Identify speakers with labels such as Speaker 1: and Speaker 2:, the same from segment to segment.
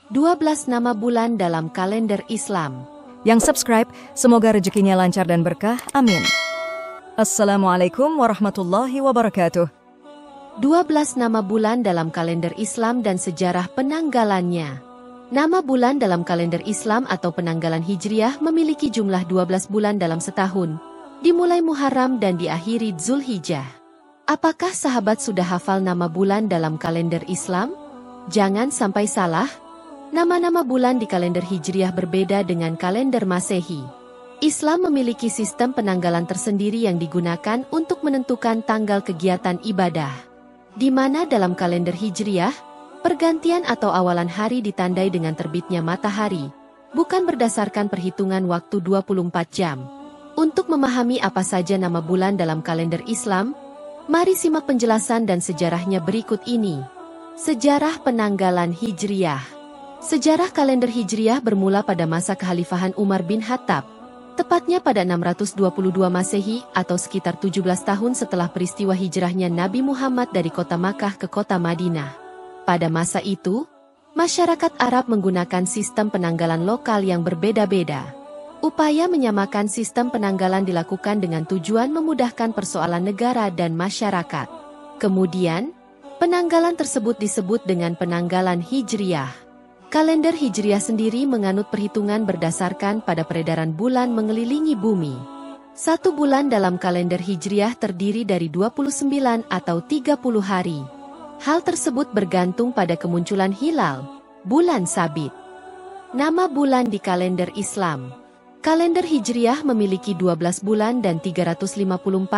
Speaker 1: 12 nama bulan dalam kalender Islam.
Speaker 2: Yang subscribe, semoga rezekinya lancar dan berkah. Amin. Assalamualaikum warahmatullahi wabarakatuh.
Speaker 1: 12 nama bulan dalam kalender Islam dan sejarah penanggalannya. Nama bulan dalam kalender Islam atau penanggalan Hijriah memiliki jumlah 12 bulan dalam setahun, dimulai Muharram dan diakhiri Zulhijjah. Apakah sahabat sudah hafal nama bulan dalam kalender Islam? Jangan sampai salah. Nama-nama bulan di kalender Hijriah berbeda dengan kalender Masehi. Islam memiliki sistem penanggalan tersendiri yang digunakan untuk menentukan tanggal kegiatan ibadah. Di mana dalam kalender Hijriah, pergantian atau awalan hari ditandai dengan terbitnya matahari, bukan berdasarkan perhitungan waktu 24 jam. Untuk memahami apa saja nama bulan dalam kalender Islam, mari simak penjelasan dan sejarahnya berikut ini. Sejarah penanggalan Hijriah. Sejarah kalender Hijriah bermula pada masa kekhalifahan Umar bin Khattab, tepatnya pada 622 Masehi atau sekitar 17 tahun setelah peristiwa hijrahnya Nabi Muhammad dari kota Makkah ke kota Madinah. Pada masa itu, masyarakat Arab menggunakan sistem penanggalan lokal yang berbeda-beda. Upaya menyamakan sistem penanggalan dilakukan dengan tujuan memudahkan persoalan negara dan masyarakat. Kemudian, penanggalan tersebut disebut dengan penanggalan Hijriah. Kalender Hijriah sendiri menganut perhitungan berdasarkan pada peredaran bulan mengelilingi bumi. Satu bulan dalam kalender Hijriah terdiri dari 29 atau 30 hari. Hal tersebut bergantung pada kemunculan hilal, bulan sabit. Nama bulan di kalender Islam. Kalender Hijriah memiliki 12 bulan dan 354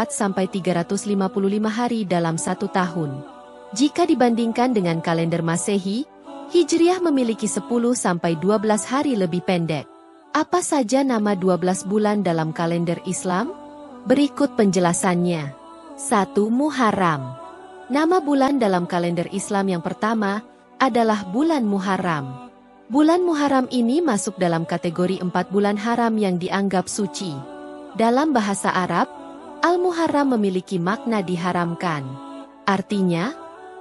Speaker 1: sampai 355 hari dalam satu tahun. Jika dibandingkan dengan kalender Masehi, Hijriah memiliki 10 sampai 12 hari lebih pendek. Apa saja nama 12 bulan dalam kalender Islam? Berikut penjelasannya. 1. Muharram. Nama bulan dalam kalender Islam yang pertama adalah bulan Muharram. Bulan Muharram ini masuk dalam kategori 4 bulan haram yang dianggap suci. Dalam bahasa Arab, Al-Muharram memiliki makna diharamkan. Artinya,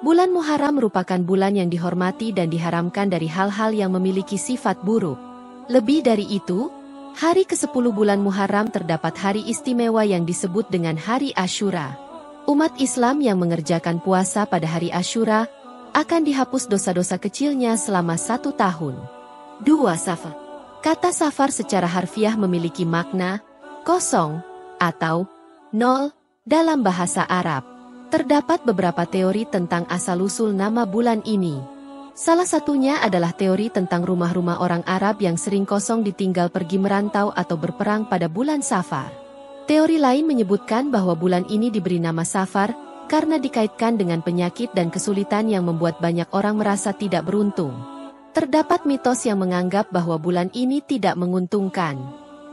Speaker 1: bulan Muharram merupakan bulan yang dihormati dan diharamkan dari hal-hal yang memiliki sifat buruk. Lebih dari itu, hari ke-10 bulan Muharram terdapat hari istimewa yang disebut dengan Hari Asyura. Umat Islam yang mengerjakan puasa pada hari Asyura akan dihapus dosa-dosa kecilnya selama 1 tahun. 2. Safar. Kata safar secara harfiah memiliki makna kosong atau nol dalam bahasa Arab. Terdapat beberapa teori tentang asal-usul nama bulan ini. Salah satunya adalah teori tentang rumah-rumah orang Arab yang sering kosong ditinggal pergi merantau atau berperang pada bulan Safar. Teori lain menyebutkan bahwa bulan ini diberi nama Safar karena dikaitkan dengan penyakit dan kesulitan yang membuat banyak orang merasa tidak beruntung. Terdapat mitos yang menganggap bahwa bulan ini tidak menguntungkan.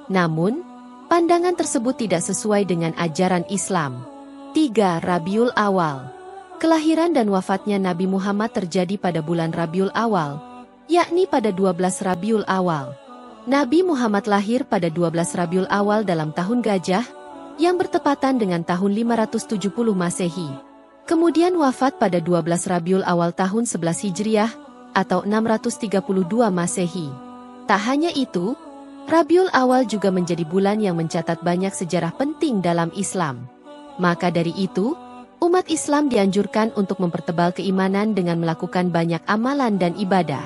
Speaker 1: Namun, pandangan tersebut tidak sesuai dengan ajaran Islam. 3. Rabiul Awal. Kelahiran dan wafatnya Nabi Muhammad terjadi pada bulan Rabiul Awal, yakni pada 12 Rabiul Awal. Nabi Muhammad lahir pada 12 Rabiul Awal dalam tahun Gajah, yang bertepatan dengan tahun 570 Masehi. Kemudian wafat pada 12 Rabiul Awal tahun 11 Hijriah, atau 632 Masehi. Tak hanya itu, Rabiul Awal juga menjadi bulan yang mencatat banyak sejarah penting dalam Islam. Maka dari itu, umat Islam dianjurkan untuk mempertebal keimanan dengan melakukan banyak amalan dan ibadah.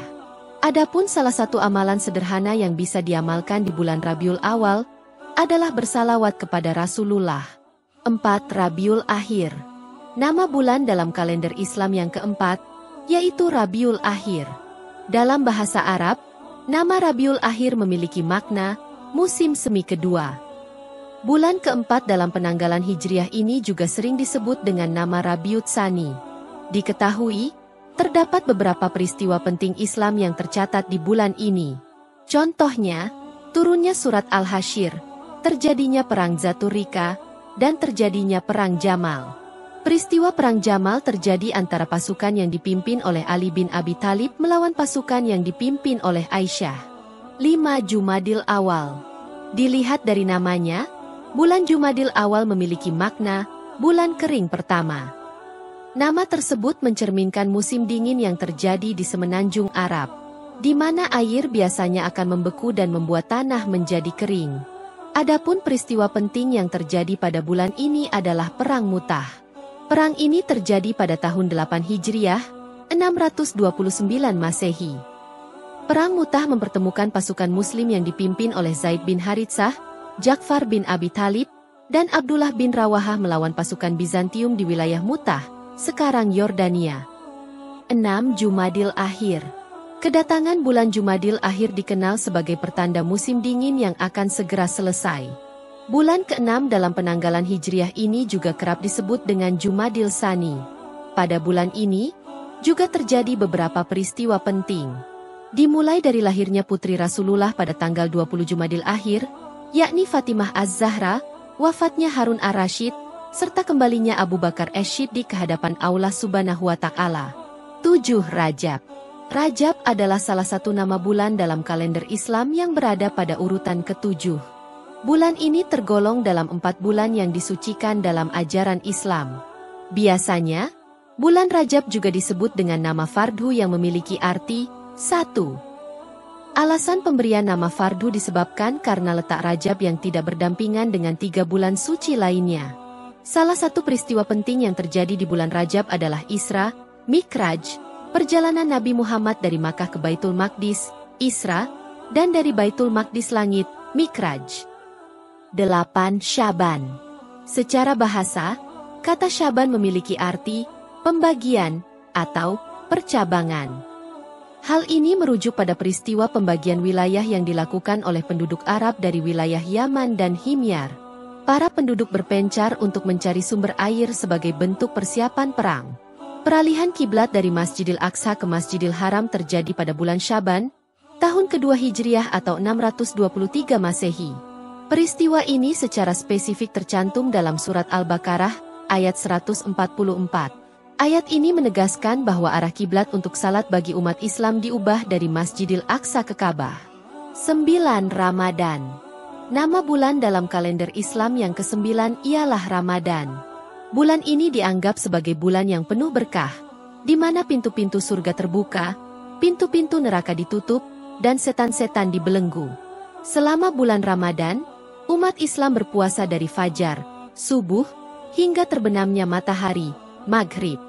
Speaker 1: Adapun salah satu amalan sederhana yang bisa diamalkan di bulan Rabiul Awal adalah bersalawat kepada Rasulullah. 4. Rabiul Akhir. Nama bulan dalam kalender Islam yang keempat, yaitu Rabiul Akhir. Dalam bahasa Arab, nama Rabiul Akhir memiliki makna musim semi kedua. Bulan keempat dalam penanggalan Hijriah ini juga sering disebut dengan nama Rabiul Tsani. Diketahui, terdapat beberapa peristiwa penting Islam yang tercatat di bulan ini. Contohnya, turunnya surat Al-Hasyr, terjadinya perang Zaturrika, dan terjadinya perang Jamal. Peristiwa perang Jamal terjadi antara pasukan yang dipimpin oleh Ali bin Abi Thalib melawan pasukan yang dipimpin oleh Aisyah. 5. Jumadil Awal. Dilihat dari namanya, bulan Jumadil Awal memiliki makna bulan kering pertama. Nama tersebut mencerminkan musim dingin yang terjadi di semenanjung Arab. di mana air biasanya akan membeku dan membuat tanah menjadi kering. Adapun peristiwa penting yang terjadi pada bulan ini adalah Perang Mu'tah. Perang ini terjadi pada tahun 8 Hijriah, 629 Masehi. Perang Mu'tah mempertemukan pasukan Muslim yang dipimpin oleh Zaid bin Haritsah, Ja'far bin Abi Thalib, dan Abdullah bin Rawahah melawan pasukan Bizantium di wilayah Mu'tah, sekarang Yordania. 6. Jumadil Akhir. Kedatangan bulan Jumadil Akhir dikenal sebagai pertanda musim dingin yang akan segera selesai. Bulan ke-6 dalam penanggalan Hijriah ini juga kerap disebut dengan Jumadil Tsani. Pada bulan ini, juga terjadi beberapa peristiwa penting. Dimulai dari lahirnya putri Rasulullah pada tanggal 20 Jumadil Akhir, yakni Fatimah Az-Zahra, wafatnya Harun ar-Rasyid, serta kembalinya Abu Bakar Ash-Shiddiq ke hadapan Allah Subhanahu wa Ta'ala. 7. Rajab. Rajab adalah salah satu nama bulan dalam kalender Islam yang berada pada urutan ke-7. Bulan ini tergolong dalam 4 bulan yang disucikan dalam ajaran Islam. Biasanya, bulan Rajab juga disebut dengan nama fardhu yang memiliki arti 1. Alasan pemberian nama fardhu disebabkan karena letak Rajab yang tidak berdampingan dengan 3 bulan suci lainnya. Salah satu peristiwa penting yang terjadi di bulan Rajab adalah Isra, Mi'raj, perjalanan Nabi Muhammad dari Makkah ke Baitul Maqdis, Isra, dan dari Baitul Maqdis langit, Mi'raj. 8. Syaban. Secara bahasa, kata Syaban memiliki arti pembagian atau percabangan. Hal ini merujuk pada peristiwa pembagian wilayah yang dilakukan oleh penduduk Arab dari wilayah Yaman dan Himyar. Para penduduk berpencar untuk mencari sumber air sebagai bentuk persiapan perang. Peralihan kiblat dari Masjidil Aqsa ke Masjidil Haram terjadi pada bulan Syaban, tahun kedua Hijriah atau 623 Masehi. Peristiwa ini secara spesifik tercantum dalam surat Al-Baqarah, ayat 144. Ayat ini menegaskan bahwa arah kiblat untuk salat bagi umat Islam diubah dari Masjidil Aqsa ke Ka'bah. 9. Ramadan. Nama bulan dalam kalender Islam yang ke-9 ialah Ramadan. Bulan ini dianggap sebagai bulan yang penuh berkah, di mana pintu-pintu surga terbuka, pintu-pintu neraka ditutup, dan setan-setan dibelenggu. Selama bulan Ramadan, umat Islam berpuasa dari fajar, subuh, hingga terbenamnya matahari, maghrib.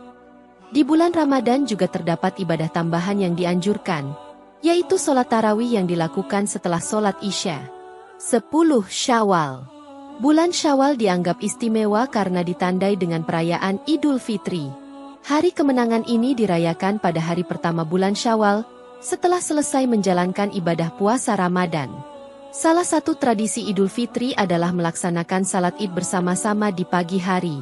Speaker 1: Di bulan Ramadan juga terdapat ibadah tambahan yang dianjurkan, yaitu sholat tarawih yang dilakukan setelah sholat Isya. 10. Syawal. Bulan Syawal dianggap istimewa karena ditandai dengan perayaan Idul Fitri. Hari kemenangan ini dirayakan pada hari pertama bulan Syawal, setelah selesai menjalankan ibadah puasa Ramadan. Salah satu tradisi Idul Fitri adalah melaksanakan salat Id bersama-sama di pagi hari.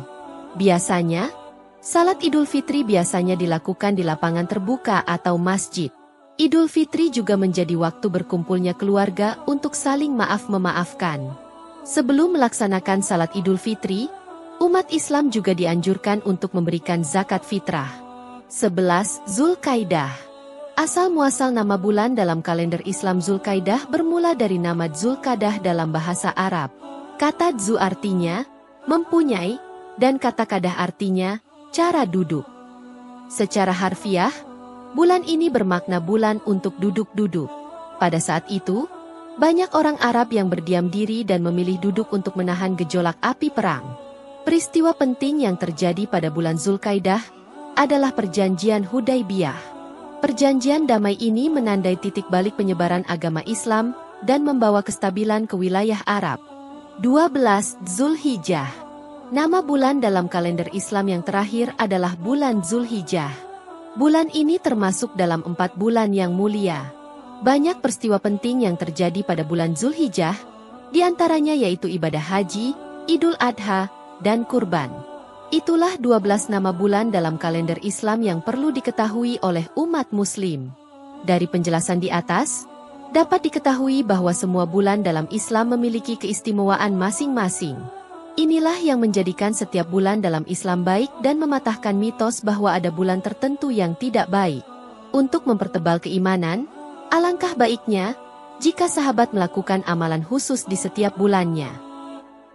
Speaker 1: Biasanya, salat Idul Fitri biasanya dilakukan di lapangan terbuka atau masjid. Idul Fitri juga menjadi waktu berkumpulnya keluarga untuk saling maaf-memaafkan. Sebelum melaksanakan salat Idul Fitri, umat Islam juga dianjurkan untuk memberikan zakat fitrah. 11. Zulkaidah. Asal-muasal nama bulan dalam kalender Islam Zulkaidah bermula dari nama Zulqadah dalam bahasa Arab. Kata Dzu artinya mempunyai, dan kata Qadah artinya cara duduk. Secara harfiah, bulan ini bermakna bulan untuk duduk-duduk. Pada saat itu, banyak orang Arab yang berdiam diri dan memilih duduk untuk menahan gejolak api perang. Peristiwa penting yang terjadi pada bulan Zulkaidah adalah Perjanjian Hudaybiyah. Perjanjian damai ini menandai titik balik penyebaran agama Islam dan membawa kestabilan ke wilayah Arab. 12. Zulhijjah. Nama bulan dalam kalender Islam yang terakhir adalah bulan Zulhijjah. Bulan ini termasuk dalam 4 bulan yang mulia. Banyak peristiwa penting yang terjadi pada bulan Zulhijjah, diantaranya yaitu ibadah haji, Idul Adha, dan kurban. Itulah 12 nama bulan dalam kalender Islam yang perlu diketahui oleh umat Muslim. Dari penjelasan di atas, dapat diketahui bahwa semua bulan dalam Islam memiliki keistimewaan masing-masing. Inilah yang menjadikan setiap bulan dalam Islam baik dan mematahkan mitos bahwa ada bulan tertentu yang tidak baik. Untuk mempertebal keimanan, alangkah baiknya jika sahabat melakukan amalan khusus di setiap bulannya.